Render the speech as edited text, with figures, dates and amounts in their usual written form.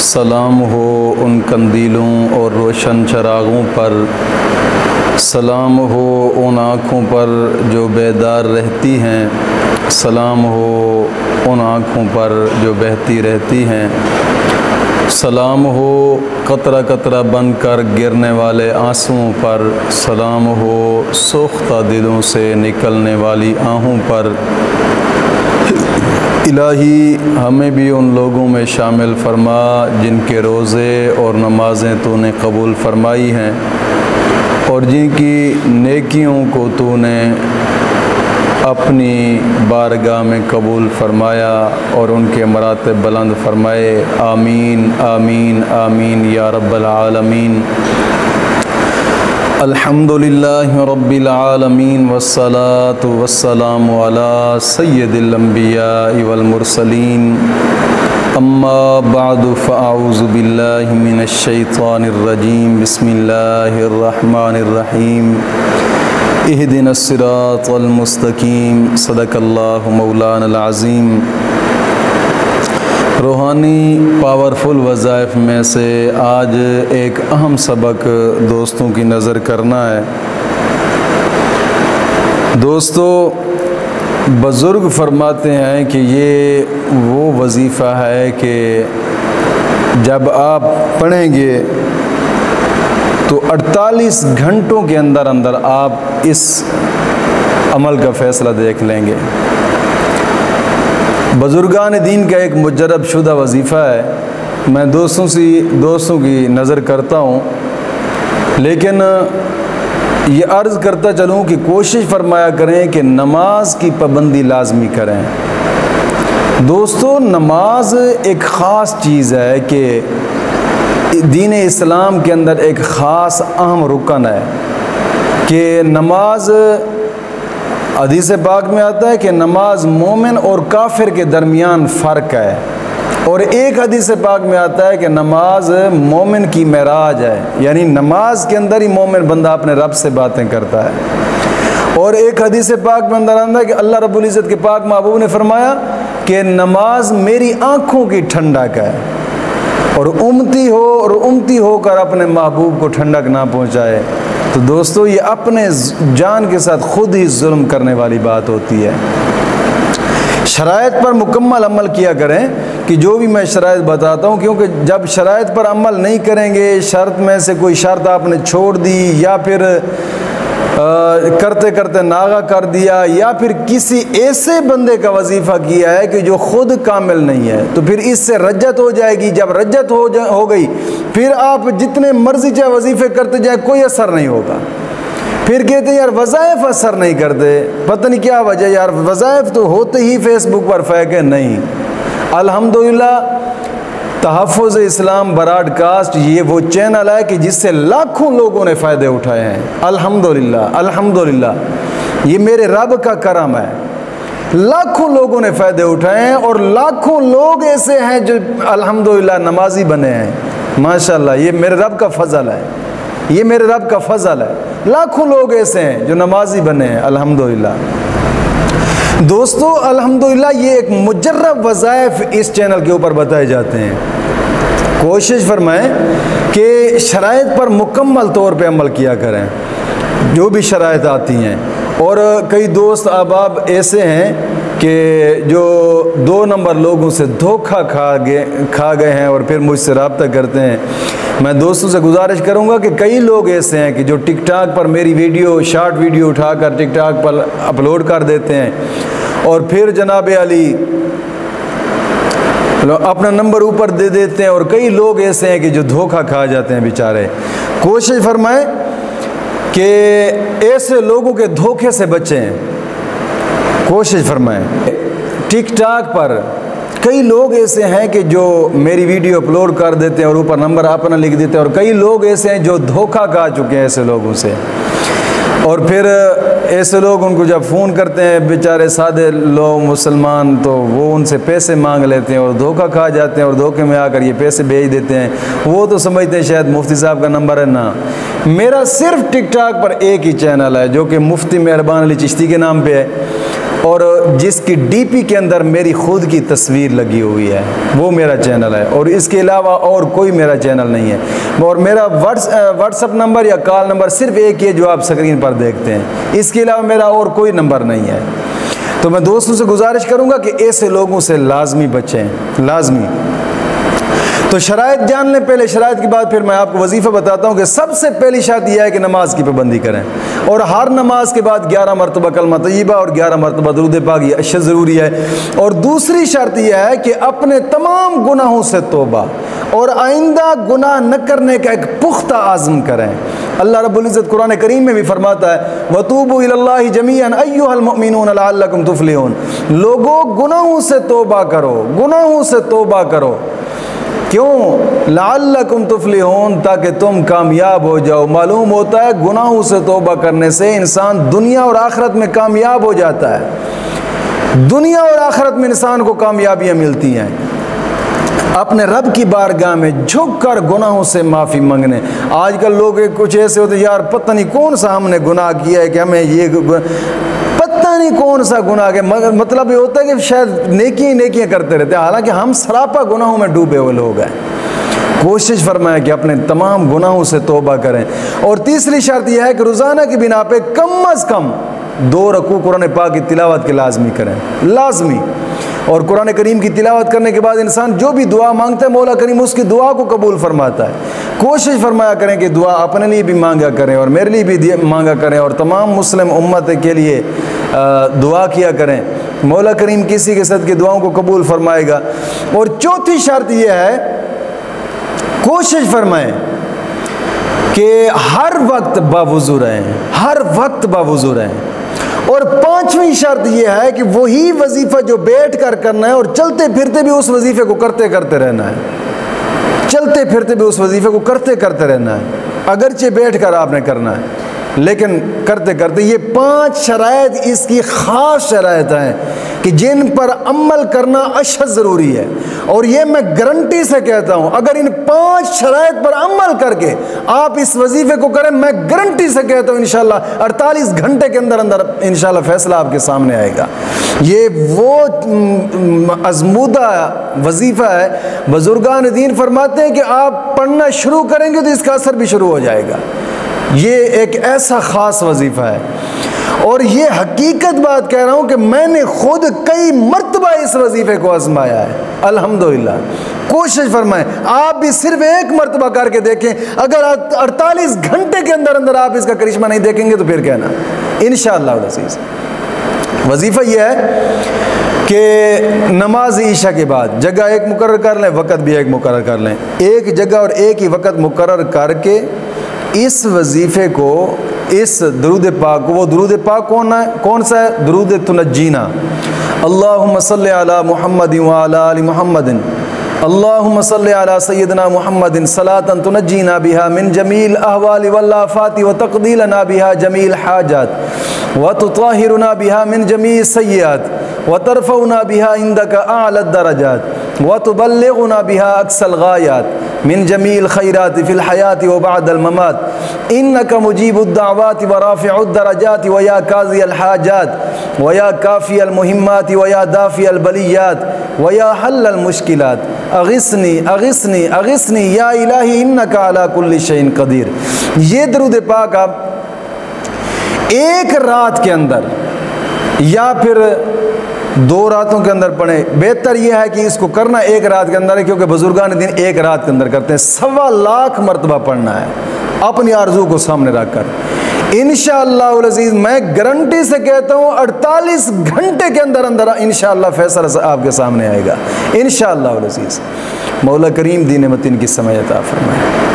سلام ہو ان قندیلوں اور روشن چراغوں پر، سلام ہو ان آنکھوں پر جو بیدار رہتی ہیں، سلام ہو ان آنکھوں پر جو بہتی رہتی ہیں، سلام ہو قطرہ قطرہ بن کر گرنے والے آنسوؤں پر، سلام ہو سوختہ دلوں سے نکلنے والی آہوں پر۔ الہی ہمیں بھی ان لوگوں میں شامل فرما جن کے روزے اور نمازیں تو نے قبول فرمائی ہیں اور جن کی نیکیوں کو تو نے اپنی بارگاہ میں قبول فرمایا اور ان کے مراتب بلند فرمائے۔ آمین آمین آمین یا رب العالمین۔ الحمدللہ رب العالمین والصلاة والسلام علی سید الانبیاء والمرسلین، اما بعد فاعوذ باللہ من الشیطان الرجیم، بسم اللہ الرحمن الرحیم، اہدنا الصراط المستقیم، صدق اللہ مولانا العظیم۔ روحانی پاورفل وظائف میں سے آج ایک اہم سبق دوستوں کی نظر کرنا ہے۔ دوستو، بزرگ فرماتے ہیں کہ یہ وہ وظیفہ ہے کہ جب آپ پڑھیں گے تو 48 گھنٹوں کے اندر آپ اس عمل کا فیصلہ دیکھ لیں گے۔ بزرگان دین کا ایک مجرب شدہ وظیفہ ہے۔ میں دوستوں کی نظر کرتا ہوں، لیکن یہ عرض کرتا چلوں کہ کوشش فرمایا کریں کہ نماز کی پابندی لازمی کریں۔ دوستو، نماز ایک خاص چیز ہے کہ دین اسلام کے اندر ایک خاص اہم رکن ہے کہ نماز، حدیث پاک میں آتا ہے کہ نماز مومن اور کافر کے درمیان فرق ہے، اور ایک حدیث پاک میں آتا ہے کہ نماز مومن کی معراج ہے، یعنی نماز کے اندر ہی مومن بندہ اپنے رب سے باتیں کرتا ہے۔ اور ایک حدیث پاک میں اندر آتا ہے کہ اللہ رب العزت کے پاک محبوب نے فرمایا کہ نماز میری آنکھوں کی ٹھنڈک ہے، اور امتی ہو کر اپنے محبوب کو ٹھنڈک نہ پہنچائے تو دوستو یہ اپنے جان کے ساتھ خود ہی ظلم کرنے والی بات ہوتی ہے۔ شرائط پر مکمل عمل کیا کریں کہ جو بھی میں شرائط بتاتا ہوں، کیونکہ جب شرائط پر عمل نہیں کریں گے، شرط میں سے کوئی شرط آپ نے چھوڑ دی یا پھر کرتے کرتے ناغہ کر دیا یا پھر کسی ایسے بندے کا وظیفہ کیا ہے کہ جو خود کامل نہیں ہے، تو پھر اس سے رجت ہو جائے گی۔ جب رجت ہو گئی پھر آپ جتنے مرضی چاہے وظیفے کرتے جائیں کوئی اثر نہیں ہوگا۔ پھر کہتے ہیں یار وظائف اثر نہیں کرتے، پتہ نہیں کیا وجہ، یار وظائف تو ہوتے ہی فیس بک پر فیک ہے۔ نہیں، الحمدللہ تحفظ اسلام براڈ کاسٹ یہ وہ چینل ہے کہ جس سے لاکھوں لوگوں نے فائدے اٹھائے ہیں۔ الحمدللہ الحمدللہ، یہ میرے رب کا کرم ہے، لاکھوں لوگوں نے فائدے اٹھائے ہیں، اور لاکھوں لوگ ایسے ہیں جو الحمدللہ نمازی بنے ہیں۔ ماشاءاللہ، یہ میرے رب کا فضل ہے، یہ میرے رب کا فضل ہے۔ لاکھوں لوگ ایسے ہیں جو نمازی بنے ہیں الحمدللہ۔ دوستو، الحمدللہ یہ ایک مجرب وظائف اس چینل کے اوپر بتائے جاتے ہیں۔ کوشش فرمائیں کہ شرائط پر مکمل طور پہ عمل کیا کریں جو بھی شرائط آتی ہیں۔ اور کئی دوست احباب ایسے ہیں کہ جو 2 نمبر لوگوں سے دھوکہ کھا گئے ہیں اور پھر مجھ سے رابطہ کرتے ہیں۔ میں دوستوں سے گزارش کروں گا کہ کئی لوگ ایسے ہیں کہ جو ٹک ٹاک پر میری شارٹ ویڈیو اٹھا کر ٹک ٹاک پر اپلوڈ کر دیتے ہیں، اور پھر جناب علی اپنا نمبر اوپر دے دیتے ہیں، اور کئی لوگ ایسے ہیں کہ جو دھوکہ کھا جاتے ہیں بیچارے۔ کوشش فرمائیں کہ ایسے لوگوں کے دھوکے سے بچیں۔ کوشش فرمائیں۔ ٹک ٹاک پر کئی لوگ ایسے ہیں کہ جو میری ویڈیو اپلوڈ کر دیتے ہیں اور اوپر نمبر اپنا لکھ دیتے ہیں، اور کئی لوگ ایسے ہیں جو دھوکہ کھا چکے ہیں ایسے لوگوں سے، اور پھر ایسے لوگ ان کو جب فون کرتے ہیں بیچارے سادے لوگ مسلمان، تو وہ ان سے پیسے مانگ لیتے ہیں اور دھوکہ کھا جاتے ہیں، اور دھوکے میں آ کر یہ پیسے بھیج دیتے ہیں۔ وہ تو سمجھتے ہیں شاید مفتی صاحب کا نمبر ہے۔ نا، میرا صرف ٹک ٹاک پر ایک ہی چینل ہے جو کہ مفتی مہربان علی چشتی کے نام پہ ہے، اور جس کی ڈی پی کے اندر میری خود کی تصویر لگی ہوئی ہے، وہ میرا چینل ہے، اور اس کے علاوہ اور کوئی میرا چینل نہیں ہے، اور میرا واٹس اپ نمبر یا کال نمبر صرف ایک ہے جو آپ اسکرین پر دیکھتے ہیں، اس کے علاوہ میرا اور کوئی نمبر نہیں ہے۔ تو میں دوستوں سے گزارش کروں گا کہ ایسے لوگوں سے لازمی بچیں، لازمی۔ تو شرائط جان لیں پہلے، شرائط کے بعد پھر میں آپ کو وظیفہ بتاتا ہوں کہ سب سے پہلی شرط یہ ہے کہ نماز کی پابندی کریں، اور ہر نماز کے بعد 11 مرتبہ کلمہ طیبہ اور 11 مرتبہ درود پاک، یہ اشد ضروری ہے۔ اور دوسری شرط یہ ہے کہ اپنے تمام گناہوں سے توبہ اور آئندہ گناہ نہ کرنے کا ایک پختہ عزم کریں۔ اللہ رب العزت قرآن کریم میں بھی فرماتا ہے وَتُوبُوا إِلَى اللَّهِ جَمِيعًا أَيُّهَا الْمُؤْمِنُونَ لَعَلَّكُمْ تُفْلِحُونَ، لوگوں گناہوں سے توبہ کرو، گناہوں سے توبہ کرو، کیوں؟ لعلکم تفلحون، تاکہ تم کامیاب ہو جاؤ۔ معلوم ہوتا ہے گناہوں سے توبہ کرنے سے انسان دنیا اور آخرت میں کامیاب ہو جاتا ہے، دنیا اور آخرت میں انسان کو کامیابیاں ملتی ہیں۔ اپنے رب کی بارگاہ میں جھک کر گناہوں سے معافی مانگنے۔ آج کل لوگ کچھ ایسے ہوتے ہیں، یار پتہ نہیں کون سا ہم نے گناہ کیا ہے کہ ہمیں یہ پتہ نہیں کون سا گناہ ہے، مگر مطلب یہ ہوتا ہے کہ شاید نیکیاں کرتے رہتے ہیں، حالانکہ ہم سراپا گناہوں میں ڈوبے ہوئے لوگ ہیں۔ کوشش فرمائیں کہ اپنے تمام گناہوں سے توبہ کریں۔ اور تیسری شرط یہ ہے کہ روزانہ کی بنا پہ کم از کم 2 رکوع قرآن پاک کی تلاوت کے لازمی کریں، لازمی۔ اور قرآن کریم کی تلاوت کرنے کے بعد انسان جو بھی دعا مانگتا ہے مولا کریم اس کی دعا کو قبول فرماتا ہے۔ کوشش فرمایا کریں کہ دعا اپنے لیے بھی مانگا کریں اور میرے لیے بھی مانگا کریں، اور تمام مسلم امت کے لیے دعا کیا کریں، مولا کریم کسی کے صدقے دعاؤں کو قبول فرمائے گا۔ اور چوتھی شرط یہ ہے کوشش فرمائیں کہ ہر وقت باوضو رہیں، ہر وقت باوضو رہیں۔ اور 5ویں شرط یہ ہے کہ وہی وظیفہ جو بیٹھ کر کرنا ہے اور چلتے پھرتے بھی اس وظیفے کو کرتے کرتے رہنا ہے، چلتے پھرتے بھی اس وظیفے کو کرتے کرتے رہنا ہے، اگرچہ بیٹھ کر آپ نے کرنا ہے لیکن کرتے کرتے۔ یہ 5 شرائط اس کی خاص شرائط ہیں کہ جن پر عمل کرنا اشد ضروری ہے، اور یہ میں گارنٹی سے کہتا ہوں اگر ان 5 شرائط پر عمل کر کے آپ اس وظیفے کو کریں، میں گارنٹی سے کہتا ہوں انشاءاللہ 48 گھنٹے کے اندر اندر انشاءاللہ فیصلہ آپ کے سامنے آئے گا۔ یہ وہ ازمودہ وظیفہ ہے، بزرگان دین فرماتے ہیں کہ آپ پڑھنا شروع کریں گے تو اس کا اثر بھی شروع ہو جائے گا۔ یہ ایک ایسا خاص وظیفہ ہے، اور یہ حقیقت بات کہہ رہا ہوں کہ میں نے خود کئی مرتبہ اس وظیفے کو آزمایا ہے، الحمدللہ۔ کوشش فرمائیں آپ بھی صرف ایک مرتبہ کر کے دیکھیں، اگر 48 گھنٹے کے اندر اندر آپ اس کا کرشمہ نہیں دیکھیں گے تو پھر کہنا انشاءاللہ العزیز۔ وظیفہ یہ ہے کہ نماز عشاء کے بعد جگہ ایک مقرر کر لیں، وقت بھی ایک مقرر کر لیں، ایک جگہ اور ایک ہی وقت مقرر کر کے اس وظیفے کو، اس درود پاک کو، وہ درود پاک کون سا ہے؟ درود تنجینا، اللہم صلی علی محمد وعلی آل محمد، اللہم صلی علی سیدنا محمد صلاۃ تنجینا بہا من جمیع الاحوال والآفات وتقضی لنا بہا جمیع الحاجات وتطہرنا بہا من جمیع السیئات وترفعنا بہا عندک اعلی الدرجات وتبلغنا بہا اقصى الغایات من جمیع الخیرات فی الحیات وبعد الممات انک مجیب الدعوات ورافع الدرجات ویا قاضی الحاجات ویا کافی المہمات ویا دافع البلیات ویا حل المشکلات اغثنی اغثنی اغثنی یا الہی انک علی کل شیء قدیر۔ یہ درود پاک آپ ایک رات کے اندر یا پھر 2 راتوں کے اندر پڑھیں، بہتر یہ ہے کہ اس کو کرنا ایک رات کے اندر ہے، کیونکہ بزرگان دین ایک رات کے اندر کرتے ہیں۔ 1.25 لاکھ مرتبہ پڑھنا ہے اپنی آرزو کو سامنے رکھ کر۔ انشاءاللہ العزیز میں گارنٹی سے کہتا ہوں 48 گھنٹے کے اندر اندر انشاءاللہ فیصلہ آپ کے سامنے آئے گا انشاءاللہ العزیز۔ مولا کریم دین متین کی سمجھ عطا فرمائے۔